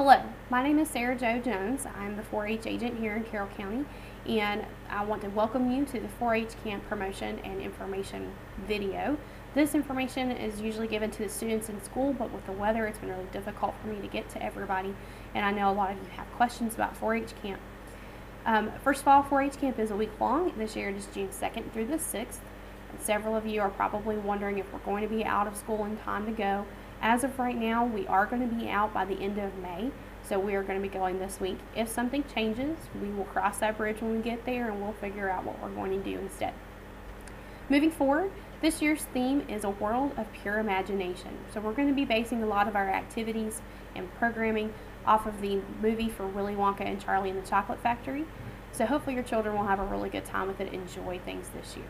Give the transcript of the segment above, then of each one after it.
Hello, my name is Sarah Jo Jones. I'm the 4-H agent here in Carroll County, and I want to welcome you to the 4-H camp promotion and information video. This information is usually given to the students in school, but with the weather it's been really difficult for me to get to everybody, and I know a lot of you have questions about 4-H camp. First of all, 4-H camp is a week long. This year it is June 2nd through the 6th. And several of you are probably wondering if we're going to be out of school in time to go. As of right now, we are going to be out by the end of May, so we are going to be going this week. If something changes, we will cross that bridge when we get there, and we'll figure out what we're going to do instead. Moving forward, this year's theme is a world of pure imagination. So we're going to be basing a lot of our activities and programming off of the movie for Willy Wonka and Charlie and the Chocolate Factory. So hopefully your children will have a really good time with it and enjoy things this year.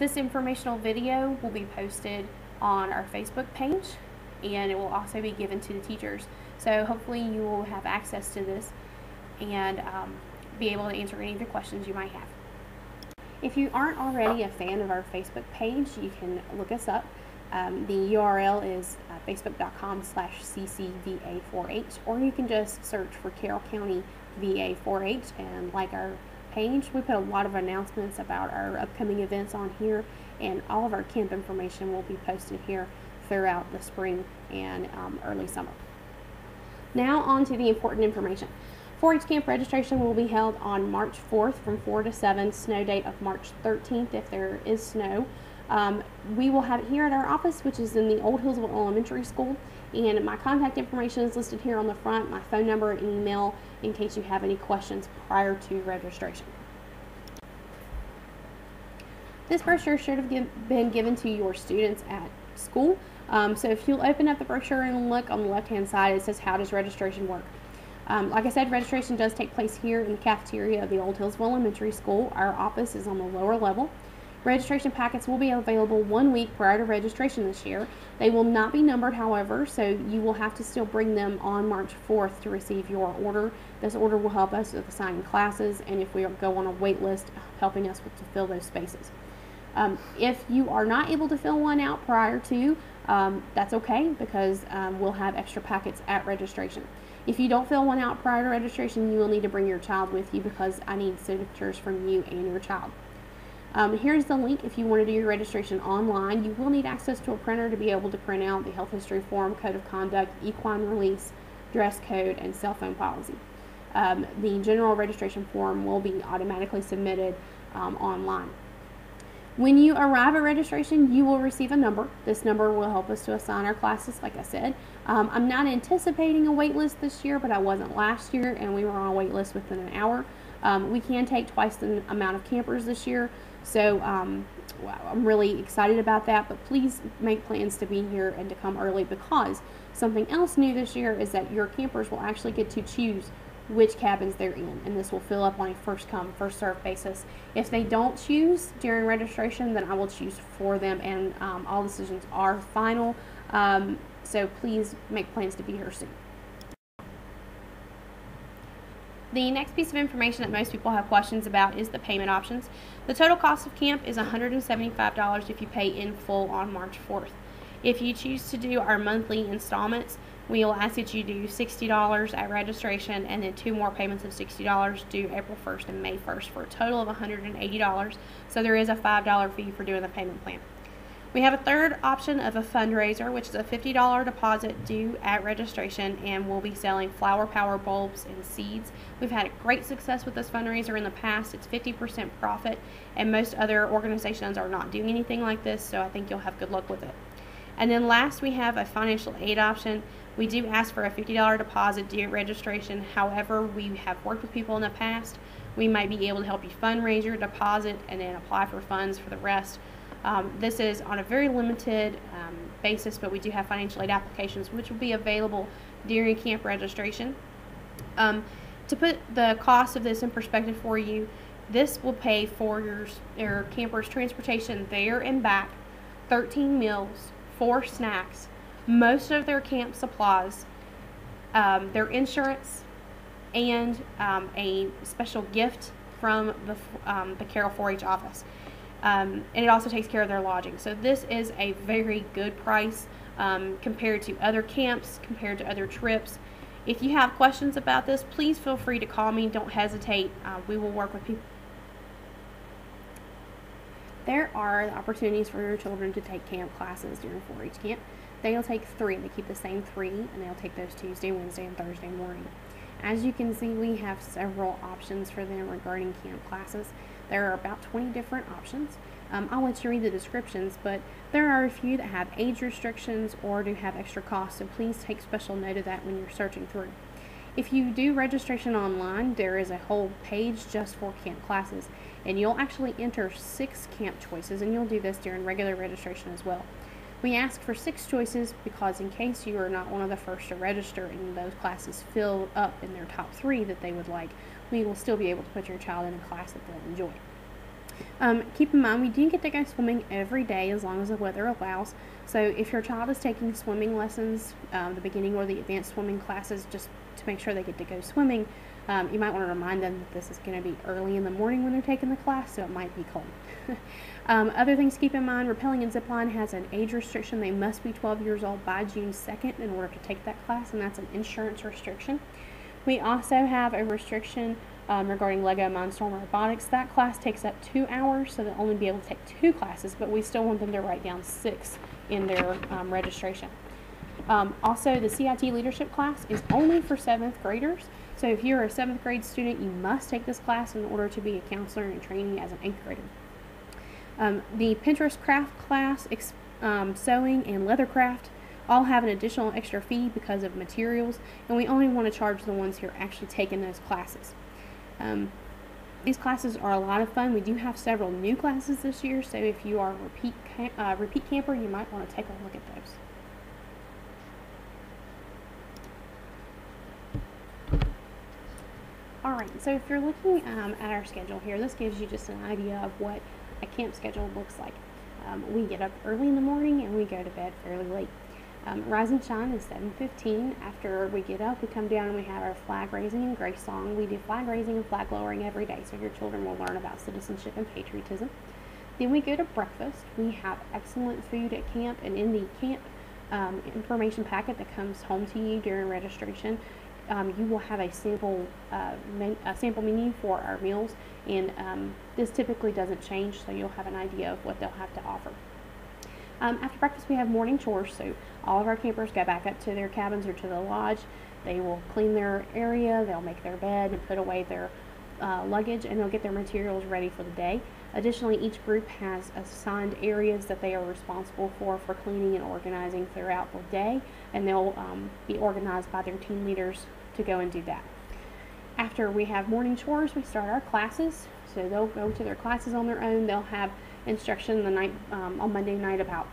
This informational video will be posted on our Facebook page, and it will also be given to the teachers. So hopefully you will have access to this and be able to answer any of the questions you might have. If you aren't already a fan of our Facebook page, you can look us up. The URL is facebook.com/ccva4h, or you can just search for Carroll County VA4H and like our page. We put a lot of announcements about our upcoming events on here, and all of our camp information will be posted here throughout the spring and early summer. Now on to the important information. 4-H camp registration will be held on March 4th from 4 to 7, snow date of March 13th if there is snow. We will have it here at our office, which is in the Old Hillsville Elementary School, and my contact information is listed here on the front, my phone number and email, in case you have any questions prior to registration. This brochure should have been given to your students at school. So if you'll open up the brochure and look on the left-hand side, it says, "How does registration work?" Like I said, registration does take place here in the cafeteria of the Old Hillsville Elementary School. Our office is on the lower level. Registration packets will be available 1 week prior to registration this year. They will not be numbered, however, so you will have to still bring them on March 4th to receive your order. This order will help us with assigning classes, and if we go on a wait list, helping us to fill those spaces. If you are not able to fill one out prior to, that's okay, because we'll have extra packets at registration. If you don't fill one out prior to registration, you will need to bring your child with you, because I need signatures from you and your child. Here's the link if you want to do your registration online. You will need access to a printer to be able to print out the health history form, code of conduct, equine release, dress code, and cell phone policy. The general registration form will be automatically submitted online. When you arrive at registration, you will receive a number. This number will help us to assign our classes, like I said. I'm not anticipating a wait list this year, but I wasn't last year, and we were on a wait list within an hour. We can take twice the amount of campers this year, so I'm really excited about that, but please make plans to be here and to come early, because something else new this year is that your campers will actually get to choose which cabins they're in, and this will fill up on a first come, first served basis. If they don't choose during registration, then I will choose for them, and all decisions are final, so please make plans to be here soon. The next piece of information that most people have questions about is the payment options. The total cost of camp is $175 if you pay in full on March 4th. If you choose to do our monthly installments, we will ask that you do $60 at registration, and then 2 more payments of $60 due April 1st and May 1st for a total of $180. So there is a $5 fee for doing the payment plan. We have a third option of a fundraiser, which is a $50 deposit due at registration, and we'll be selling flower power bulbs and seeds. We've had great success with this fundraiser in the past. It's 50% profit, and most other organizations are not doing anything like this, so I think you'll have good luck with it. And then last, we have a financial aid option. We do ask for a $50 deposit due at registration. However, we have worked with people in the past. We might be able to help you fundraise your deposit and then apply for funds for the rest. This is on a very limited basis, but we do have financial aid applications which will be available during camp registration. To put the cost of this in perspective for you, this will pay for your campers' transportation there and back, 13 meals, 4 snacks, most of their camp supplies, their insurance, and a special gift from the Carroll 4-H office. And it also takes care of their lodging. So this is a very good price compared to other camps, compared to other trips, If you have questions about this, please feel free to call me. Don't hesitate. We will work with people. There are opportunities for your children to take camp classes during 4-H camp. They'll take 3. They keep the same 3, and they'll take those Tuesday, Wednesday, and Thursday morning. As you can see, we have several options for them regarding camp classes. There are about 20 different options. I'll let you read the descriptions, but there are a few that have age restrictions or do have extra costs, so please take special note of that when you're searching through. If you do registration online, there is a whole page just for camp classes, and you'll actually enter 6 camp choices, and you'll do this during regular registration as well. We ask for 6 choices because in case you are not one of the first to register and those classes fill up in their top 3 that they would like, we will still be able to put your child in a class that they'll enjoy. Keep in mind, we do get to go swimming every day as long as the weather allows. So if your child is taking swimming lessons, the beginning or the advanced swimming classes, just to make sure they get to go swimming, you might want to remind them that this is going to be early in the morning when they're taking the class, so it might be cold. Other things to keep in mind, rappelling and zipline has an age restriction. They must be 12 years old by June 2nd in order to take that class, and that's an insurance restriction. We also have a restriction regarding Lego Mindstorm Robotics. That class takes up 2 hours, so they'll only be able to take 2 classes, but we still want them to write down 6 in their registration. Also, the CIT leadership class is only for 7th graders. So if you're a 7th grade student, you must take this class in order to be a counselor in training as an 8th grader. The Pinterest craft class, sewing, and leather craft all have an additional extra fee because of materials, and we only want to charge the ones who are actually taking those classes. These classes are a lot of fun. We do have several new classes this year, so if you are a repeat camper, you might want to take a look at those. Alright, so if you're looking at our schedule here, this gives you just an idea of what a camp schedule looks like. We get up early in the morning and we go to bed fairly late. Rise and Shine is 7:15. After we get up, we come down and we have our flag raising and grace song. We do flag raising and flag lowering every day, so your children will learn about citizenship and patriotism. Then we go to breakfast. We have excellent food at camp, and in the camp information packet that comes home to you during registration, you will have a sample menu for our meals, and this typically doesn't change, so you'll have an idea of what they'll have to offer. After breakfast, we have morning chores, so all of our campers go back up to their cabins or to the lodge. They will clean their area, they'll make their bed and put away their luggage, and they'll get their materials ready for the day. Additionally, each group has assigned areas that they are responsible for cleaning and organizing throughout the day, and they'll be organized by their team leaders to go and do that. After we have morning chores, we start our classes, so they'll go to their classes on their own. They'll have instruction the night on Monday night about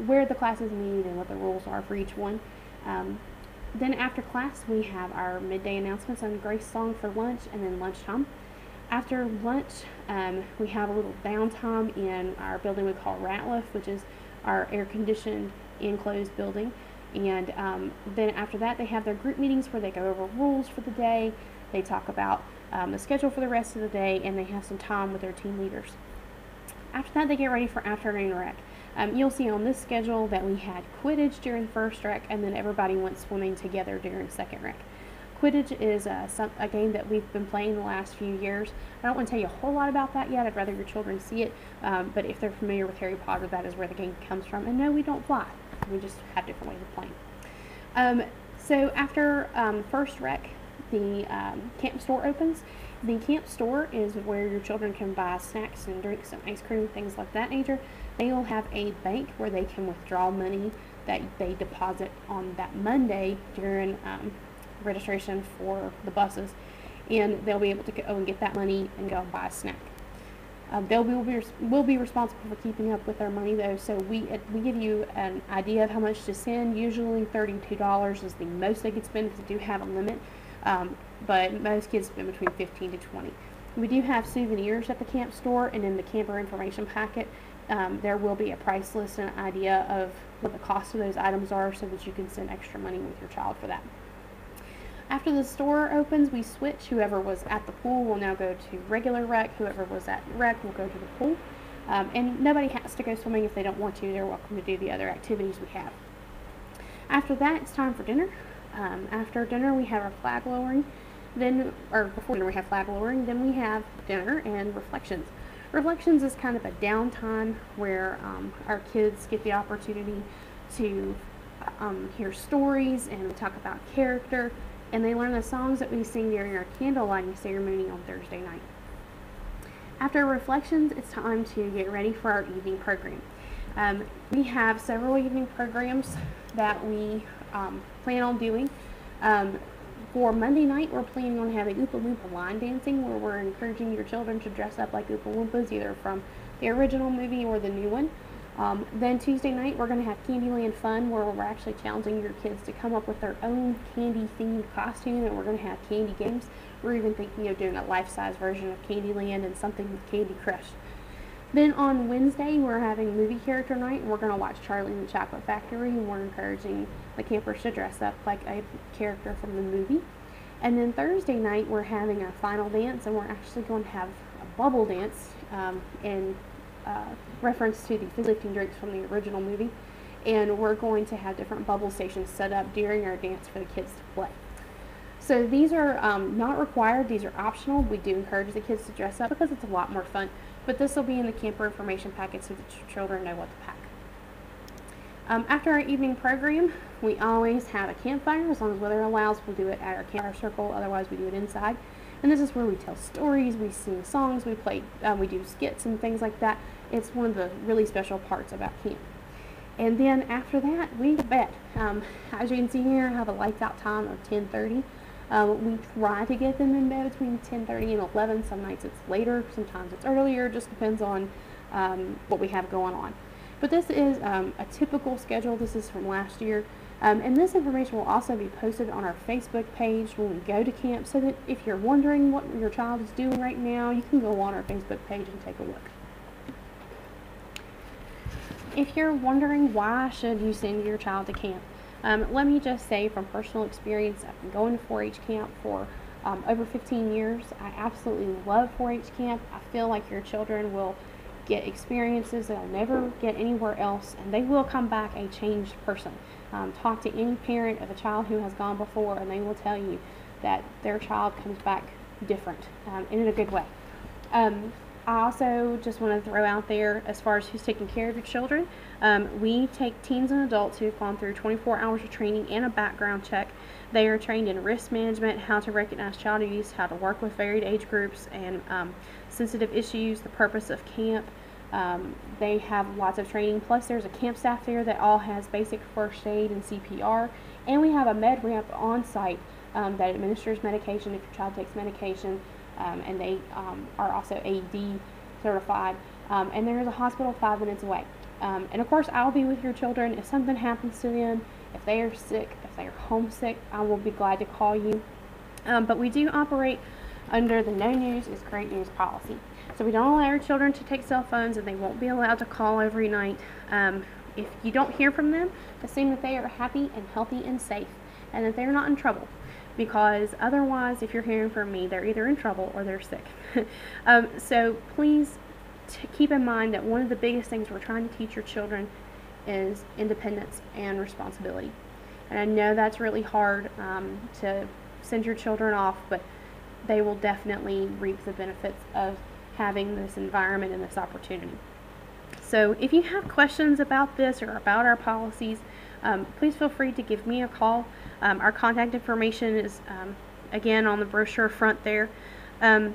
where the classes meet and what the rules are for each one. Then after class, we have our midday announcements and grace song for lunch, and then lunchtime. After lunch, we have a little downtime in our building we call Ratliff, which is our air-conditioned enclosed building. And then after that, they have their group meetings where they go over rules for the day. They talk about the schedule for the rest of the day, and they have some time with their team leaders. After that, they get ready for afternoon rec. You'll see on this schedule that we had Quidditch during first rec, and then everybody went swimming together during second rec. Quidditch is a game that we've been playing the last few years. I don't want to tell you a whole lot about that yet. I'd rather your children see it, but if they're familiar with Harry Potter, that is where the game comes from. And no, we don't fly. We just have different ways of playing. So after first rec, the camp store opens. The camp store is where your children can buy snacks and drinks and ice cream, things like that nature. They will have a bank where they can withdraw money that they deposit on that Monday during registration for the buses, and they'll be able to go and get that money and go and buy a snack. We'll be responsible for keeping up with their money though, so we give you an idea of how much to send. Usually $32 is the most they could spend because they do have a limit, but most kids spend between $15 to $20. We do have souvenirs at the camp store, and in the camper information packet there will be a price list and an idea of what the cost of those items are so that you can send extra money with your child for that. After the store opens, we switch. Whoever was at the pool will now go to regular rec. Whoever was at rec will go to the pool. And nobody has to go swimming if they don't want to. They're welcome to do the other activities we have. After that, it's time for dinner. After dinner, we have our flag lowering. Before dinner, we have flag lowering. Then we have dinner and reflections. Reflections is kind of a downtime where our kids get the opportunity to hear stories and talk about character, and they learn the songs that we sing during our candle lighting ceremony on Thursday night. After reflections, it's time to get ready for our evening program. We have several evening programs that we plan on doing. For Monday night, we're planning on having Oompa Loompa line dancing, where we're encouraging your children to dress up like Oompa Loompas, either from the original movie or the new one. Then Tuesday night, we're going to have Candyland Fun, where we're actually challenging your kids to come up with their own candy-themed costume, and we're going to have candy games. We're even thinking of doing a life-size version of Candyland and something with Candy Crush. Then on Wednesday, we're having movie character night, and we're going to watch Charlie and the Chocolate Factory, and we're encouraging the campers to dress up like a character from the movie. And then Thursday night, we're having our final dance, and we're actually going to have a bubble dance in reference to the fizz lifting drinks from the original movie. And we're going to have different bubble stations set up during our dance for the kids to play. So these are not required, these are optional. We do encourage the kids to dress up because it's a lot more fun. But this will be in the camper information packet so that your children know what to pack. After our evening program, we always have a campfire. As long as weather allows, we'll do it at our campfire circle. Otherwise, we do it inside. And this is where we tell stories, we sing songs, we do skits and things like that. It's one of the really special parts about camp. And then after that, we go to bed. As you can see here, I have a lights out time of 10:30. We try to get them in bed between 10:30 and 11. Some nights it's later, sometimes it's earlier, just depends on what we have going on. But this is a typical schedule. This is from last year. And this information will also be posted on our Facebook page when we go to camp, so that if you're wondering what your child is doing right now, you can go on our Facebook page and take a look. If you're wondering why should you send your child to camp, let me just say from personal experience, I've been going to 4-H camp for over 15 years. I absolutely love 4-H camp. I feel like your children will get experiences that they'll never get anywhere else, and they will come back a changed person. Talk to any parent of a child who has gone before, and they will tell you that their child comes back different, and in a good way. I also just want to throw out there, as far as who's taking care of your children, we take teens and adults who have gone through 24 hours of training and a background check. They are trained in risk management, how to recognize child abuse, how to work with varied age groups and sensitive issues, the purpose of camp. They have lots of training, plus there's a camp staff there that all has basic first aid and CPR, and we have a med ramp on site that administers medication if your child takes medication. And they are also AED certified, and there is a hospital 5 minutes away. And of course, I'll be with your children if something happens to them, if they are sick, if they are homesick. I will be glad to call you. But we do operate under the no news is great news policy. So we don't allow our children to take cell phones, and they won't be allowed to call every night. If you don't hear from them, assume that they are happy and healthy and safe, and that they're not in trouble. Because otherwise, if you're hearing from me, they're either in trouble or they're sick. So please keep in mind that one of the biggest things we're trying to teach your children is independence and responsibility. And I know that's really hard to send your children off, but they will definitely reap the benefits of having this environment and this opportunity. So if you have questions about this or about our policies, please feel free to give me a call. Our contact information is, again, on the brochure front there. The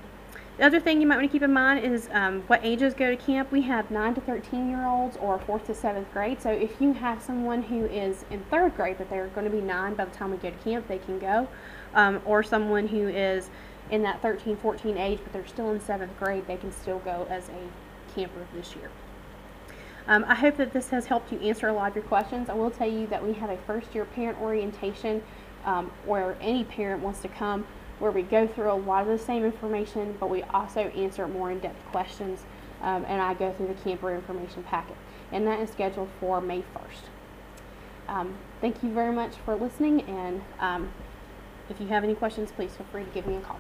other thing you might want to keep in mind is what ages go to camp. We have 9 to 13-year-olds or 4th to 7th grade. So if you have someone who is in 3rd grade, but they're going to be 9 by the time we go to camp, they can go. Or someone who is in that 13, 14 age, but they're still in 7th grade, they can still go as a camper this year. I hope that this has helped you answer a lot of your questions. I will tell you that we have a first-year parent orientation where any parent wants to come, where we go through a lot of the same information, but we also answer more in-depth questions, and I go through the camper information packet. And that is scheduled for May 1st. Thank you very much for listening, and if you have any questions, please feel free to give me a call.